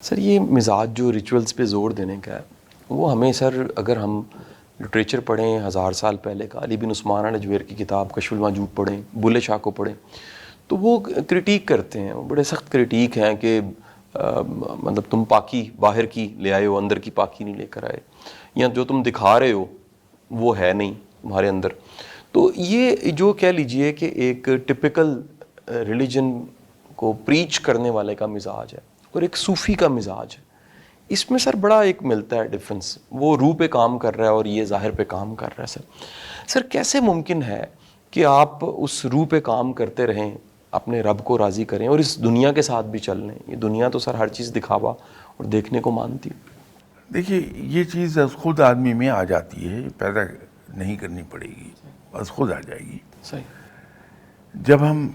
سر یہ مزاج جو ریچولز پہ زور دینے کا ہے وہ ہمیں سر اگر ہم لٹریچر پڑھیں 1000 سال پہلے کا علی بن عثمان الجویر کی کتاب کشف المحجوب پڑھیں، بلے شاہ کو پڑھیں تو وہ کرٹیک کرتے ہیں، وہ بڑے سخت کرٹیک ہیں کہ مطلب تم پاکی باہر کی لے آئے ہو، اندر کی پاکی نہیں لے کر آئے، یا جو تم دکھا رہے ہو وہ ہے نہیں تمہارے اندر. تو یہ جو کہہ لیجئے کہ ایک ٹپیکل ریلیجن کو پریچ کرنے والے کا مزاج ہے اور ایک صوفی کا مزاج ہے، اس میں سر بڑا ایک ملتا ہے ڈفرینس. وہ روح پہ کام کر رہا ہے اور یہ ظاہر پہ کام کر رہا ہے. سر کیسے ممکن ہے کہ آپ اس روح پہ کام کرتے رہیں، اپنے رب کو راضی کریں اور اس دنیا کے ساتھ بھی چل لیں؟ یہ دنیا تو سر ہر چیز دکھاوا اور دیکھنے کو مانتی. دیکھیے یہ چیز از خود آدمی میں آ جاتی ہے، پیدا نہیں کرنی پڑے گی، از خود آ جائے گی. صحیح. جب ہم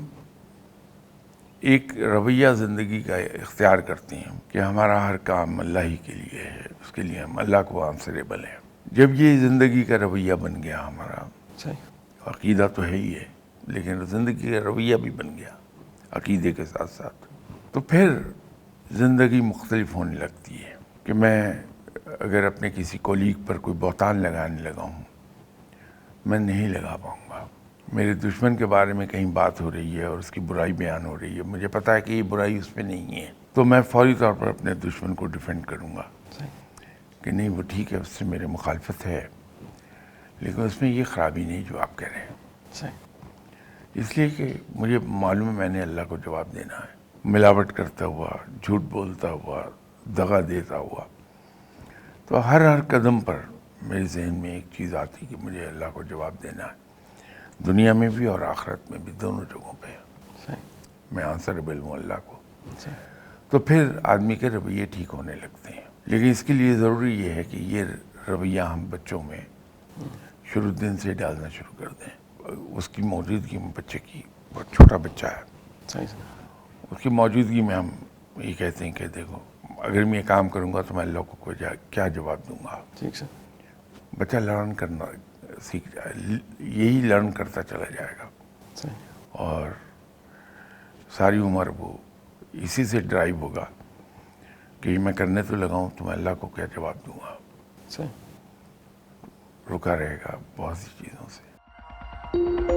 ایک رویہ زندگی کا اختیار کرتے ہیں کہ ہمارا ہر کام اللہ ہی کے لیے ہے، اس کے لیے ہم اللہ کو آنسریبل ہیں، جب یہ زندگی کا رویہ بن گیا ہمارا، صحیح. عقیدہ تو ہے ہی ہے لیکن زندگی کا رویہ بھی بن گیا عقیدے کے ساتھ ساتھ، تو پھر زندگی مختلف ہونے لگتی ہے. کہ میں اگر اپنے کسی کولیگ پر کوئی بہتان لگانے لگا ہوں، میں نہیں لگا پاؤں گا. میرے دشمن کے بارے میں کہیں بات ہو رہی ہے اور اس کی برائی بیان ہو رہی ہے، مجھے پتہ ہے کہ یہ برائی اس میں نہیں ہے، تو میں فوری طور پر اپنے دشمن کو ڈیفینڈ کروں گا کہ نہیں وہ ٹھیک ہے، اس سے میرے مخالفت ہے لیکن اس میں یہ خرابی نہیں جو آپ کہہ رہے ہیں. صحیح. اس لیے کہ مجھے معلوم ہے میں نے اللہ کو جواب دینا ہے. ملاوٹ کرتا ہوا، جھوٹ بولتا ہوا، دغا دیتا ہوا، تو ہر قدم پر میرے ذہن میں ایک چیز آتی کہ مجھے اللہ کو جواب دینا ہے، دنیا میں بھی اور آخرت میں بھی، دونوں جگہوں پہ میں آنسریبل ہوں اللہ کو. تو پھر آدمی کے رویے ٹھیک ہونے لگتے ہیں. لیکن اس کے لیے ضروری یہ ہے کہ یہ رویہ ہم بچوں میں شروع دن سے ڈالنا شروع کر دیں. اس کی موجودگی میں، بچے کی، بہت چھوٹا بچہ ہے، صحیح. اس کی موجودگی میں ہم یہ کہتے ہیں کہ دیکھو اگر میں یہ کام کروں گا تو میں اللہ کو کیا جواب دوں گا. ٹھیک سر. بچہ لرن کرنا سیکھ جائے، یہی لرن کرتا چلا جائے گا صحیح. اور ساری عمر وہ اسی سے ڈرائیو ہوگا کہ یہ میں کرنے تو لگاؤں تو میں اللہ کو کیا جواب دوں گا. صحیح. رکا رہے گا بہت سی چیزوں سے.